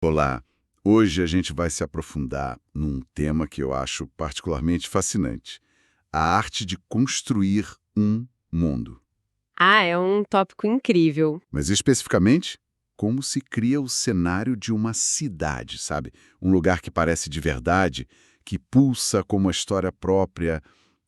Olá! Hoje a gente vai se aprofundar num tema que eu acho particularmente fascinante: a arte de construir um mundo. Ah, é um tópico incrível. Mas especificamente, como se cria o cenário de uma cidade, sabe? Um lugar que parece de verdade, que pulsa como uma história própria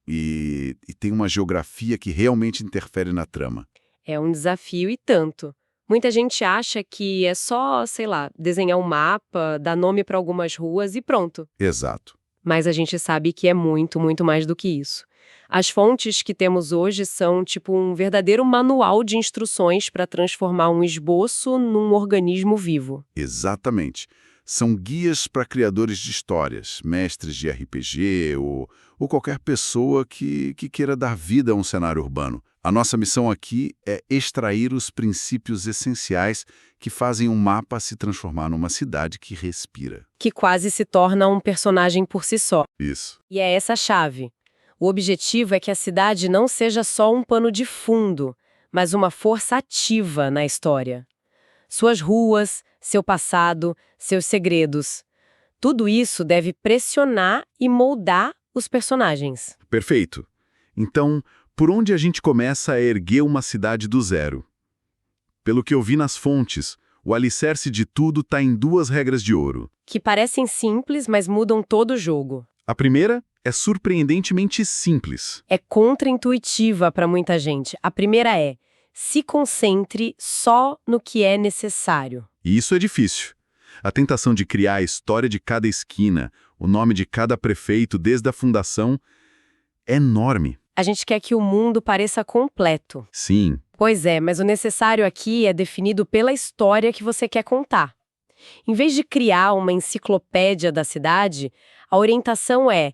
e tem uma geografia que realmente interfere na trama. É um desafio e tanto. Muita gente acha que é só, sei lá, desenhar um mapa, dar nome para algumas ruas e pronto. Exato. Mas a gente sabe que é muito, muito mais do que isso. As fontes que temos hoje são tipo um verdadeiro manual de instruções para transformar um esboço num organismo vivo. Exatamente. São guias para criadores de histórias, mestres de RPG ou qualquer pessoa que queira dar vida a um cenário urbano. A nossa missão aqui é extrair os princípios essenciais que fazem um mapa se transformar numa cidade que respira. Que quase se torna um personagem por si só. Isso. E é essa a chave. O objetivo é que a cidade não seja só um pano de fundo, mas uma força ativa na história. Suas ruas, seu passado, seus segredos. Tudo isso deve pressionar e moldar os personagens. Perfeito. Então, por onde a gente começa a erguer uma cidade do zero? Pelo que eu vi nas fontes, o alicerce de tudo está em duas regras de ouro. Que parecem simples, mas mudam todo o jogo. A primeira é surpreendentemente simples. É contraintuitiva para muita gente. A primeira é: se concentre só no que é necessário. E isso é difícil. A tentação de criar a história de cada esquina, o nome de cada prefeito desde a fundação, é enorme. A gente quer que o mundo pareça completo. Sim, Pois é, mas o necessário aqui é definido pela história que você quer contar. Em vez de criar uma enciclopédia da cidade, a orientação é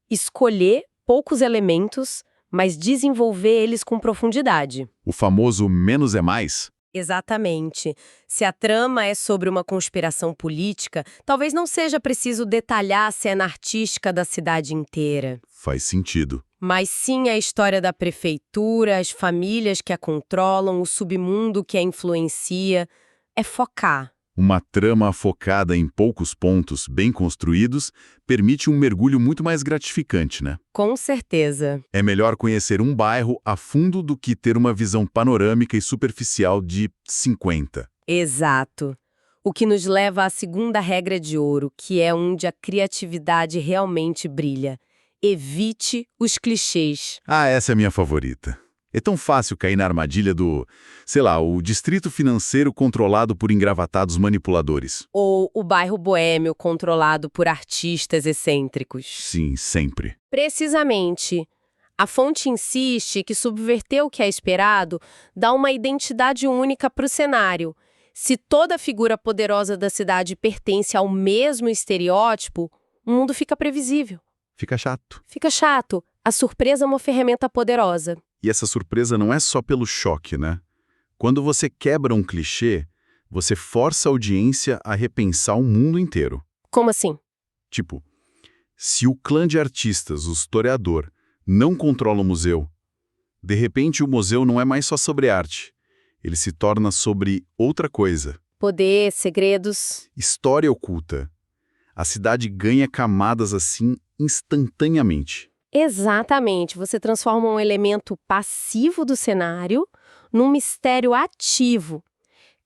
escolher poucos elementos, mas desenvolver eles com profundidade. o famoso menos é mais Exatamente. Se a trama é sobre uma conspiração política, talvez não seja preciso detalhar a cena artística da cidade inteira. faz sentido. Mas sim a história da prefeitura, as famílias que a controlam, o submundo que a influencia. É focar. Uma trama focada em poucos pontos bem construídos permite um mergulho muito mais gratificante, né? Com certeza. É melhor conhecer um bairro a fundo do que ter uma visão panorâmica e superficial de 50. Exato. O que nos leva à segunda regra de ouro, que é onde a criatividade realmente brilha. Evite os clichês. Ah, essa é a minha favorita. É tão fácil cair na armadilha do, sei lá, o distrito financeiro controlado por engravatados manipuladores. Ou o bairro boêmio controlado por artistas excêntricos. Sim, sempre. Precisamente. A fonte insiste que subverter o que é esperado dá uma identidade única para o cenário. Se toda figura poderosa da cidade pertence ao mesmo estereótipo, o mundo fica previsível. Fica chato. Fica chato. A surpresa é uma ferramenta poderosa. E essa surpresa não é só pelo choque, né? Quando você quebra um clichê, você força a audiência a repensar o mundo inteiro. Como assim? Tipo, se o clã de artistas, o historiador, não controla o museu, de repente o museu não é mais só sobre arte. Ele se torna sobre outra coisa. Poder, segredos. História oculta. A cidade ganha camadas assim instantaneamente. Exatamente. Você transforma um elemento passivo do cenário num mistério ativo.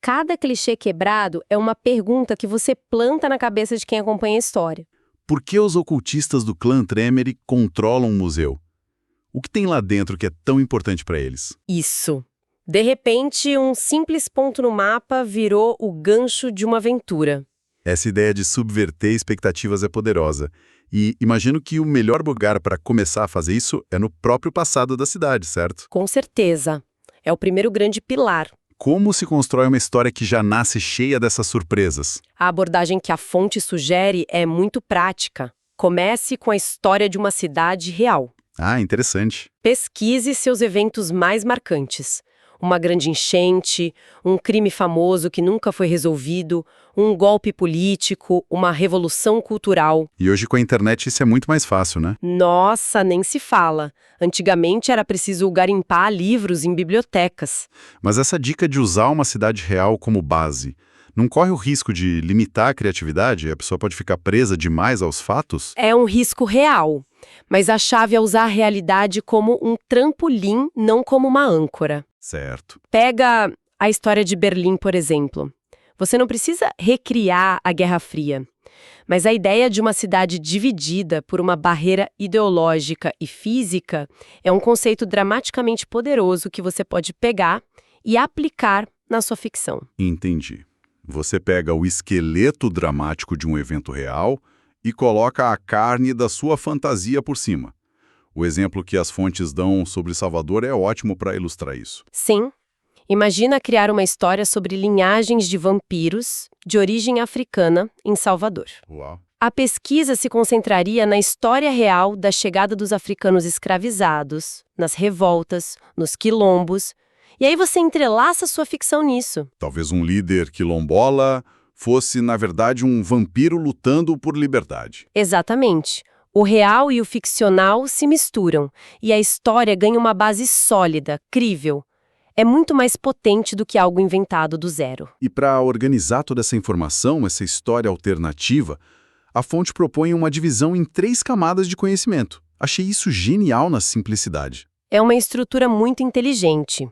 Cada clichê quebrado é uma pergunta que você planta na cabeça de quem acompanha a história. Por que os ocultistas do clã Tremere controlam o museu? O que tem lá dentro que é tão importante para eles? Isso. De repente, um simples ponto no mapa virou o gancho de uma aventura. Essa ideia de subverter expectativas é poderosa. E imagino que o melhor lugar para começar a fazer isso é no próprio passado da cidade, certo? Com certeza. É o primeiro grande pilar. Como se constrói uma história que já nasce cheia dessas surpresas? A abordagem que a fonte sugere é muito prática. Comece com a história de uma cidade real. Ah, interessante. Pesquise seus eventos mais marcantes. Uma grande enchente, um crime famoso que nunca foi resolvido, um golpe político, uma revolução cultural. E hoje com a internet isso é muito mais fácil, né? Nossa, nem se fala. Antigamente era preciso garimpar livros em bibliotecas. Mas essa dica de usar uma cidade real como base, Não corre o risco de limitar a criatividade? A pessoa pode ficar presa demais aos fatos? É um risco real, mas a chave é usar a realidade como um trampolim, não como uma âncora. Certo. Pega a história de Berlim, por exemplo. Você não precisa recriar a Guerra Fria, mas a ideia de uma cidade dividida por uma barreira ideológica e física é um conceito dramaticamente poderoso que você pode pegar e aplicar na sua ficção. Entendi. Você pega o esqueleto dramático de um evento real e coloca a carne da sua fantasia por cima. O exemplo que as fontes dão sobre Salvador é ótimo para ilustrar isso. Sim. Imagina criar uma história sobre linhagens de vampiros de origem africana em Salvador. Uau. A pesquisa se concentraria na história real da chegada dos africanos escravizados, nas revoltas, nos quilombos, e aí você entrelaça sua ficção nisso. Talvez um líder quilombola fosse, na verdade, um vampiro lutando por liberdade. Exatamente. O real e o ficcional se misturam, e a história ganha uma base sólida, crível. É muito mais potente do que algo inventado do zero. E para organizar toda essa informação, essa história alternativa, a fonte propõe uma divisão em 3 camadas de conhecimento. Achei isso genial na simplicidade. É uma estrutura muito inteligente.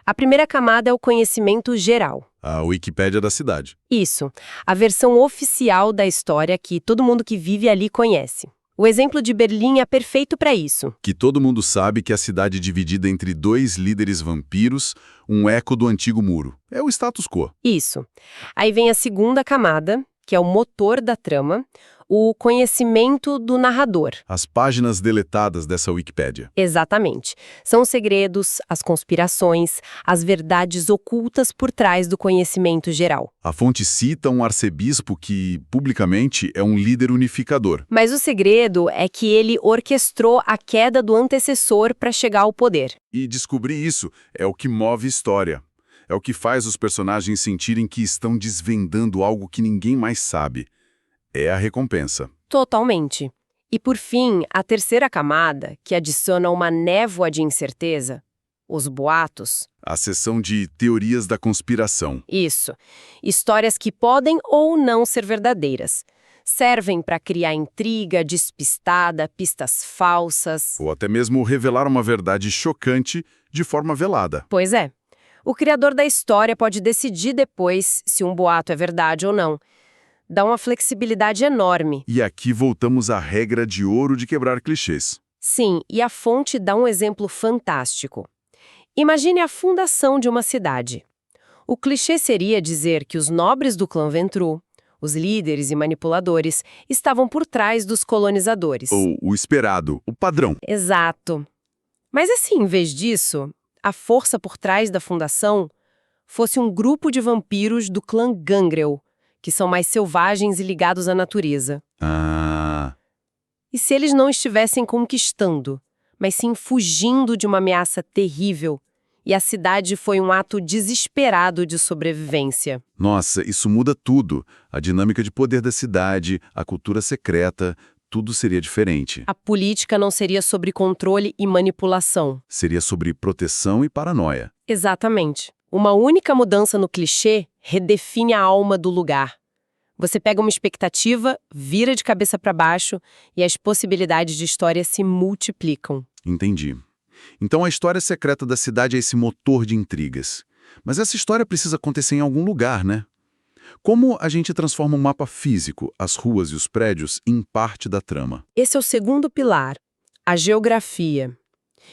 A primeira camada é o conhecimento geral. A Wikipédia da cidade. Isso, a versão oficial da história que todo mundo que vive ali conhece. O exemplo de Berlim é perfeito para isso. Que todo mundo sabe que a cidade é dividida entre 2 líderes vampiros, um eco do antigo muro. É o status quo. Isso. Aí vem a segunda camada, que é o motor da trama, o conhecimento do narrador. As páginas deletadas dessa Wikipédia. Exatamente. São os segredos, as conspirações, as verdades ocultas por trás do conhecimento geral. A fonte cita um arcebispo que, publicamente, é um líder unificador. Mas o segredo é que ele orquestrou a queda do antecessor para chegar ao poder. E descobrir isso é o que move história. É o que faz os personagens sentirem que estão desvendando algo que ninguém mais sabe. É a recompensa. Totalmente. E por fim, a terceira camada, que adiciona uma névoa de incerteza, os boatos. A seção de teorias da conspiração. Isso. Histórias que podem ou não ser verdadeiras. Servem para criar intriga, despistada, pistas falsas. Ou até mesmo revelar uma verdade chocante de forma velada. Pois é. O criador da história pode decidir depois se um boato é verdade ou não. Dá uma flexibilidade enorme. E aqui voltamos à regra de ouro de quebrar clichês. Sim, e a fonte dá um exemplo fantástico. Imagine a fundação de uma cidade. O clichê seria dizer que os nobres do clã Ventru, os líderes e manipuladores, estavam por trás dos colonizadores. Ou o esperado, o padrão. Exato. Mas assim, em vez disso, a força por trás da fundação fosse um grupo de vampiros do clã Gangrel, que são mais selvagens e ligados à natureza. Ah. E se eles não estivessem conquistando, mas sim fugindo de uma ameaça terrível, e a cidade foi um ato desesperado de sobrevivência? Nossa, isso muda tudo. A dinâmica de poder da cidade, a cultura secreta, tudo seria diferente. A política não seria sobre controle e manipulação. Seria sobre proteção e paranoia. Exatamente. Uma única mudança no clichê redefine a alma do lugar. Você pega uma expectativa, vira de cabeça para baixo e as possibilidades de história se multiplicam. Entendi. Então a história secreta da cidade é esse motor de intrigas. Mas essa história precisa acontecer em algum lugar, né? Como a gente transforma um mapa físico, as ruas e os prédios, em parte da trama? Esse é o segundo pilar, a geografia.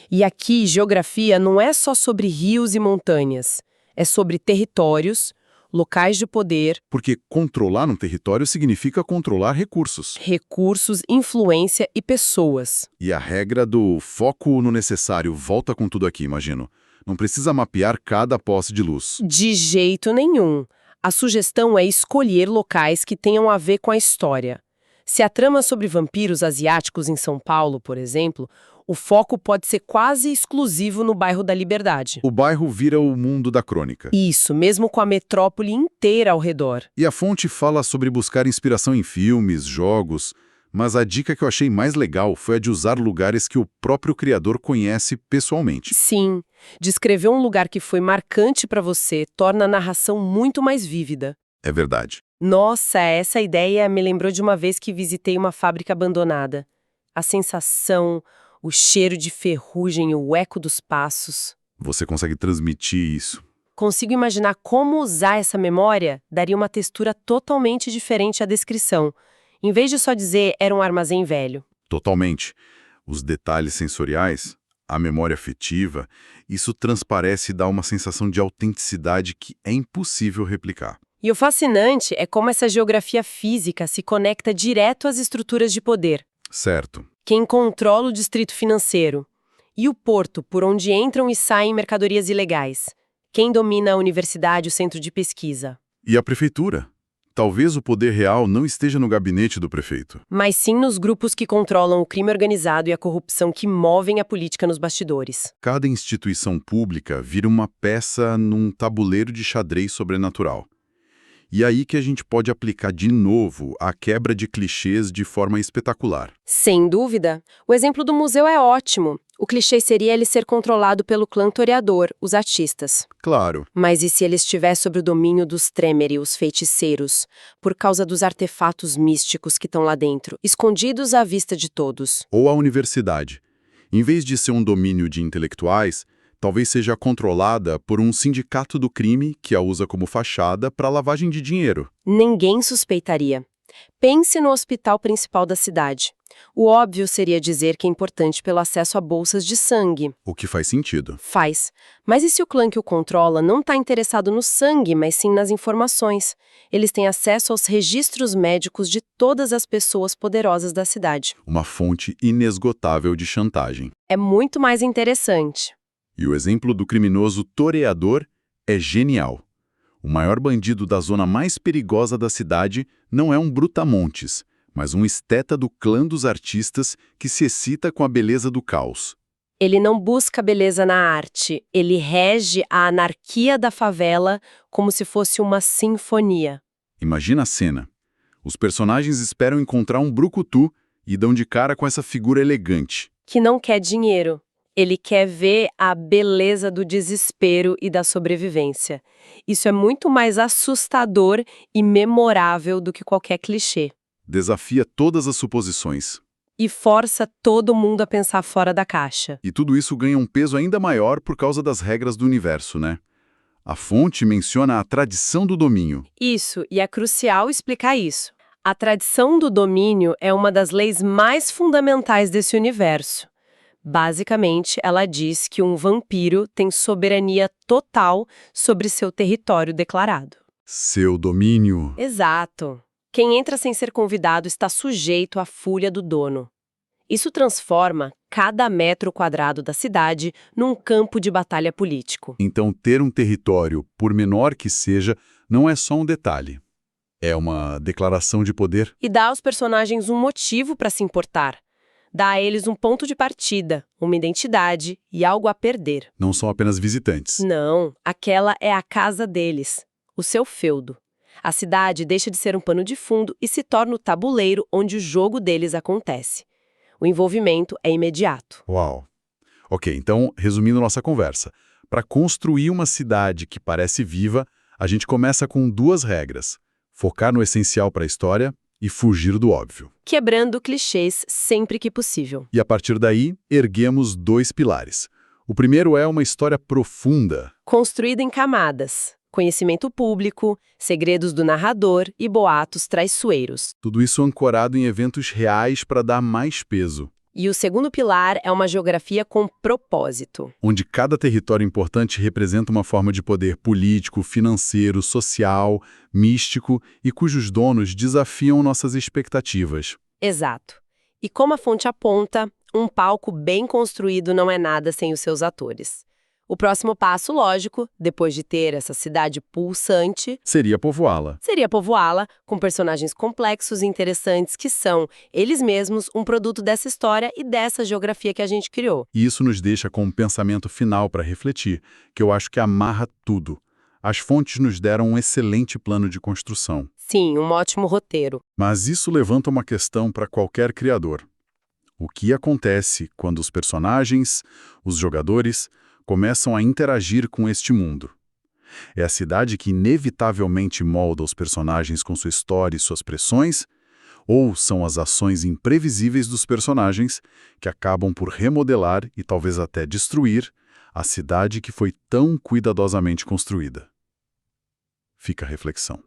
E aqui, geografia não é só sobre rios e montanhas. É sobre territórios, locais de poder. Porque controlar um território significa controlar recursos. Recursos, influência e pessoas. E a regra do foco no necessário volta com tudo aqui, imagino. Não precisa mapear cada poste de luz. De jeito nenhum. A sugestão é escolher locais que tenham a ver com a história. Se a trama é sobre vampiros asiáticos em São Paulo, por exemplo, o foco pode ser quase exclusivo no bairro da Liberdade. O bairro vira o mundo da crônica. Isso, mesmo com a metrópole inteira ao redor. E a fonte fala sobre buscar inspiração em filmes, jogos, mas a dica que eu achei mais legal foi a de usar lugares que o próprio criador conhece pessoalmente. Sim, descrever um lugar que foi marcante para você torna a narração muito mais vívida. É verdade. Nossa, essa ideia me lembrou de uma vez que visitei uma fábrica abandonada. A sensação, o cheiro de ferrugem, o eco dos passos. Você consegue transmitir isso. Consigo imaginar como usar essa memória daria uma textura totalmente diferente à descrição. Em vez de só dizer era um armazém velho. Totalmente. Os detalhes sensoriais, a memória afetiva, isso transparece e dá uma sensação de autenticidade que é impossível replicar. E o fascinante é como essa geografia física se conecta direto às estruturas de poder. Certo. Quem controla o distrito financeiro? E o porto, por onde entram e saem mercadorias ilegais? Quem domina a universidade, o centro de pesquisa? E a prefeitura? Talvez o poder real não esteja no gabinete do prefeito. Mas sim nos grupos que controlam o crime organizado e a corrupção que movem a política nos bastidores. Cada instituição pública vira uma peça num tabuleiro de xadrez sobrenatural. E aí que a gente pode aplicar de novo a quebra de clichês de forma espetacular. Sem dúvida. O exemplo do museu é ótimo. O clichê seria ele ser controlado pelo clã toreador, os artistas. Claro. Mas e se ele estiver sob o domínio dos Tremere, os feiticeiros, por causa dos artefatos místicos que estão lá dentro, escondidos à vista de todos? Ou a universidade. Em vez de ser um domínio de intelectuais, talvez seja controlada por um sindicato do crime que a usa como fachada para lavagem de dinheiro. Ninguém suspeitaria. Pense no hospital principal da cidade. O óbvio seria dizer que é importante pelo acesso a bolsas de sangue. O que faz sentido. Faz. Mas e se o clã que o controla não está interessado no sangue, mas sim nas informações? Eles têm acesso aos registros médicos de todas as pessoas poderosas da cidade. Uma fonte inesgotável de chantagem. É muito mais interessante. E o exemplo do criminoso toreador é genial. O maior bandido da zona mais perigosa da cidade não é um brutamontes, mas um esteta do clã dos artistas que se excita com a beleza do caos. Ele não busca beleza na arte, ele rege a anarquia da favela como se fosse uma sinfonia. Imagina a cena. Os personagens esperam encontrar um brucutu e dão de cara com essa figura elegante. Que não quer dinheiro. Ele quer ver a beleza do desespero e da sobrevivência. Isso é muito mais assustador e memorável do que qualquer clichê. Desafia todas as suposições. E força todo mundo a pensar fora da caixa. E tudo isso ganha um peso ainda maior por causa das regras do universo, né? A fonte menciona a tradição do domínio. Isso, e é crucial explicar isso. A tradição do domínio é uma das leis mais fundamentais desse universo. Basicamente, ela diz que um vampiro tem soberania total sobre seu território declarado. Seu domínio. Exato. Quem entra sem ser convidado está sujeito à fúria do dono. Isso transforma cada metro quadrado da cidade num campo de batalha político. Então, ter um território, por menor que seja, não é só um detalhe. É uma declaração de poder. E dá aos personagens um motivo para se importar. Dá a eles um ponto de partida, uma identidade e algo a perder. Não são apenas visitantes. Não, aquela é a casa deles, o seu feudo. A cidade deixa de ser um pano de fundo e se torna o tabuleiro onde o jogo deles acontece. O envolvimento é imediato. Uau! Ok, então, resumindo nossa conversa. Para construir uma cidade que parece viva, a gente começa com duas regras. Focar no essencial para a história e fugir do óbvio. Quebrando clichês sempre que possível. E a partir daí, erguemos dois pilares. O primeiro é uma história profunda. Construída em camadas. Conhecimento público, segredos do narrador e boatos traiçoeiros. Tudo isso ancorado em eventos reais para dar mais peso. E o segundo pilar é uma geografia com propósito. Onde cada território importante representa uma forma de poder político, financeiro, social, místico e cujos donos desafiam nossas expectativas. Exato. E como a fonte aponta, um palco bem construído não é nada sem os seus atores. O próximo passo, lógico, depois de ter essa cidade pulsante, seria povoá-la. Seria povoá-la com personagens complexos e interessantes que são, eles mesmos, um produto dessa história e dessa geografia que a gente criou. E isso nos deixa com um pensamento final para refletir, que eu acho que amarra tudo. As fontes nos deram um excelente plano de construção. Sim, um ótimo roteiro. Mas isso levanta uma questão para qualquer criador. O que acontece quando os personagens, os jogadores, começam a interagir com este mundo? É a cidade que inevitavelmente molda os personagens com sua história e suas pressões? Ou são as ações imprevisíveis dos personagens que acabam por remodelar e talvez até destruir a cidade que foi tão cuidadosamente construída? Fica a reflexão.